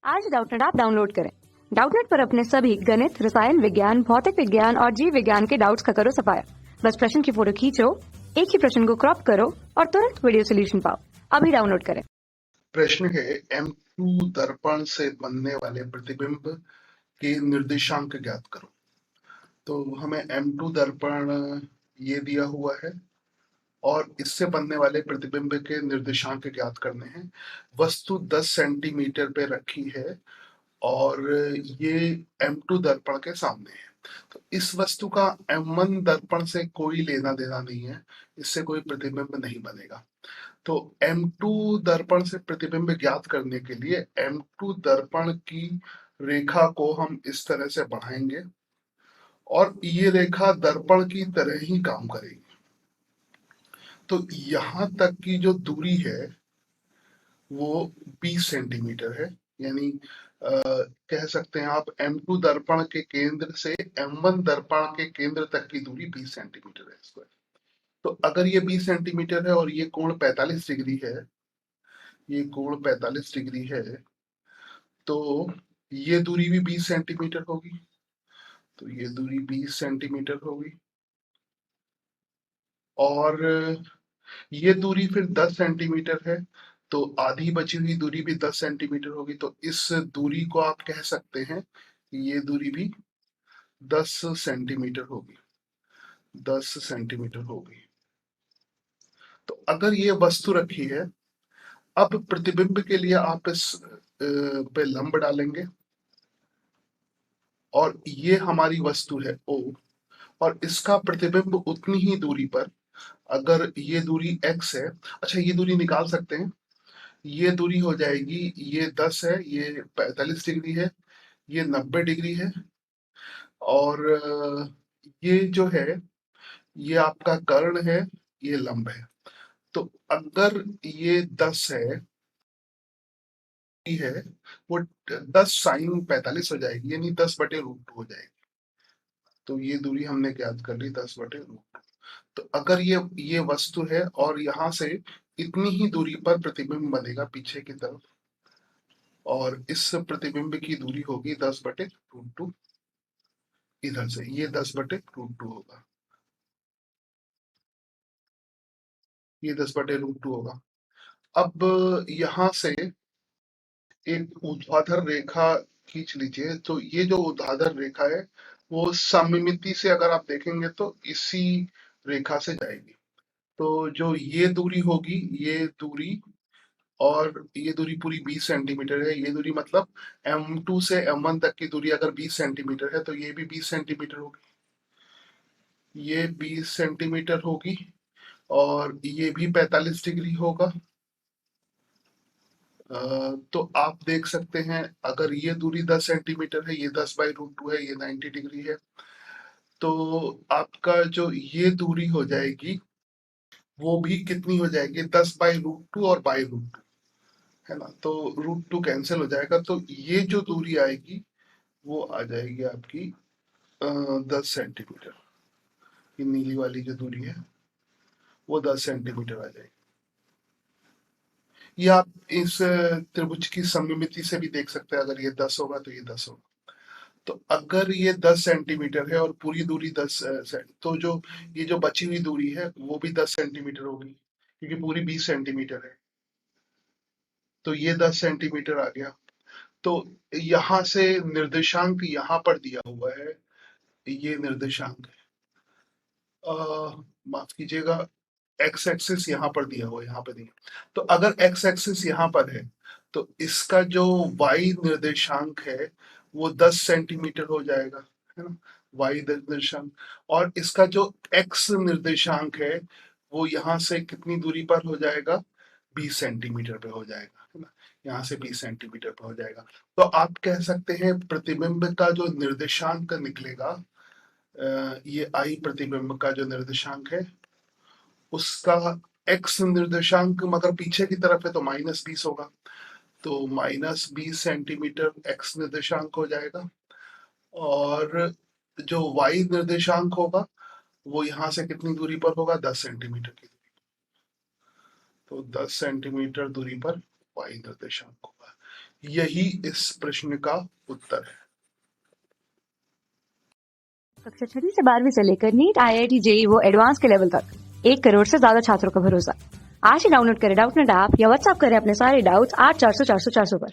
आज Doubtnut app download करें। Doubtnut पर अपने सभी गणित, रसायन विज्ञान, भौतिक विज्ञान और जीव विज्ञान के डाउट्स का करो सफाया। बस प्रश्न की फोटो खींचो, एक ही प्रश्न को क्रॉप करो और तुरंत वीडियो सोल्यूशन पाओ। अभी डाउनलोड करें। प्रश्न है M2 दर्पण से बनने वाले प्रतिबिंब के निर्देशांक ज्ञात करो। तो हमें M2 दर्पण ये दिया हुआ है और इससे बनने वाले प्रतिबिंब के निर्देशांक ज्ञात करने हैं। वस्तु 10 सेंटीमीटर पे रखी है और ये M2 दर्पण के सामने है। तो इस वस्तु का M1 दर्पण से कोई लेना देना नहीं है, इससे कोई प्रतिबिंब नहीं बनेगा। तो M2 दर्पण से प्रतिबिंब ज्ञात करने के लिए M2 दर्पण की रेखा को हम इस तरह से बढ़ाएंगे और ये रेखा दर्पण की तरह ही काम करेगी। तो यहां तक की जो दूरी है वो 20 सेंटीमीटर है, यानी कह सकते हैं आप M2 दर्पण के केंद्र से M1 दर्पण के केंद्र तक की दूरी 20 सेंटीमीटर है स्क्वायर। तो अगर ये 20 सेंटीमीटर है और ये कोण 45 डिग्री है, ये कोण 45 डिग्री है, तो ये दूरी भी 20 सेंटीमीटर होगी। तो ये दूरी 20 सेंटीमीटर होगी और ये दूरी फिर 10 सेंटीमीटर है, तो आधी बची हुई दूरी भी 10 सेंटीमीटर होगी। तो इस दूरी को आप कह सकते हैं कि ये दूरी भी 10 सेंटीमीटर होगी, 10 सेंटीमीटर होगी। तो अगर ये वस्तु रखी है, अब प्रतिबिंब के लिए आप इस पे लंब डालेंगे और ये हमारी वस्तु है O और इसका प्रतिबिंब उतनी ही दूरी पर, अगर ये दूरी x है, अच्छा ये दूरी निकाल सकते हैं, ये दूरी हो जाएगी, ये 10 है, ये 45 डिग्री है, ये 90 डिग्री है और ये जो है ये आपका कर्ण है, ये लंब है। तो अगर ये 10 है वो 10 साइन 45 हो जाएगी, यानी 10/√2 हो जाएगी। तो ये दूरी हमने ज्ञात कर ली 10/√2। तो अगर ये वस्तु है और यहाँ से इतनी ही दूरी पर प्रतिबिंब बनेगा पीछे की तरफ, और इस प्रतिबिंब की दूरी होगी 10/√2। इधर से ये 10/√2 होगा, ये 10/√2 होगा। अब यहाँ से एक ऊर्ध्वाधर रेखा खींच लीजिए। तो ये जो ऊर्ध्वाधर रेखा है वो सममिति से अगर आप देखेंगे तो इसी रेखा से जाएगी। तो जो ये दूरी होगी, ये दूरी और ये दूरी पूरी 20 सेंटीमीटर है। ये दूरी मतलब M2 से M1 तक की दूरी अगर 20 सेंटीमीटर है तो ये भी 20 सेंटीमीटर होगी, ये 20 सेंटीमीटर होगी और ये भी 45 डिग्री होगा। तो आप देख सकते हैं अगर ये दूरी 10 सेंटीमीटर है, ये 10/√2 है, ये 90 डिग्री है, तो आपका जो ये दूरी हो जाएगी वो भी कितनी हो जाएगी, 10/√2 और बाई√2 है ना। तो √2 कैंसिल हो जाएगा, तो ये जो दूरी आएगी वो आ जाएगी आपकी 10 सेंटीमीटर। ये नीली वाली जो दूरी है वो 10 सेंटीमीटर आ जाएगी। ये आप इस त्रिभुज की सममिति से भी देख सकते हैं, अगर ये 10 होगा तो ये 10 होगा। तो अगर ये 10 सेंटीमीटर है और पूरी दूरी 10 तो जो ये जो बची हुई दूरी है वो भी 10 सेंटीमीटर होगी, क्योंकि पूरी 20 सेंटीमीटर है। तो ये 10 सेंटीमीटर आ गया। तो यहाँ से निर्देशांक यहाँ पर दिया हुआ है, ये निर्देशांक है, माफ कीजिएगा, एक्स एक्सिस यहाँ पर दिया हुआ है, यहाँ पर दिया। तो अगर एक्स एक्सिस यहाँ पर है तो इसका जो वाई निर्देशांक है वो 10 सेंटीमीटर हो जाएगा, है ना, वाई निर्देशांक। और इसका जो एक्स निर्देशांक है वो यहाँ से कितनी दूरी पर हो जाएगा, 20 सेंटीमीटर पे हो जाएगा, है ना, यहाँ से 20 सेंटीमीटर पे हो जाएगा। तो आप कह सकते हैं प्रतिबिंब का जो निर्देशांक निकलेगा, ये आई प्रतिबिंब का जो निर्देशांक है उसका एक्स निर्देशांक मगर पीछे की तरफ है तो -20 होगा, तो -20 सेंटीमीटर एक्स निर्देशांक हो जाएगा। और जो वाई निर्देशांक होगा वो यहाँ से कितनी दूरी पर होगा, 10 सेंटीमीटर की दूरी। तो 10 सेंटीमीटर दूरी पर वाई निर्देशांक होगा। यही इस प्रश्न का उत्तर है। कक्षा 6वीं से 12वीं से लेकर नीट, IIT, JEE वो एडवांस के लेवल तक 1 करोड़ से ज्यादा छात्रों का भरोसा। आज ही डाउनलोड करें डाउटनेट ऐप या व्हाट्सएप करें अपने सारे डाउट्स 8400 400 400 पर।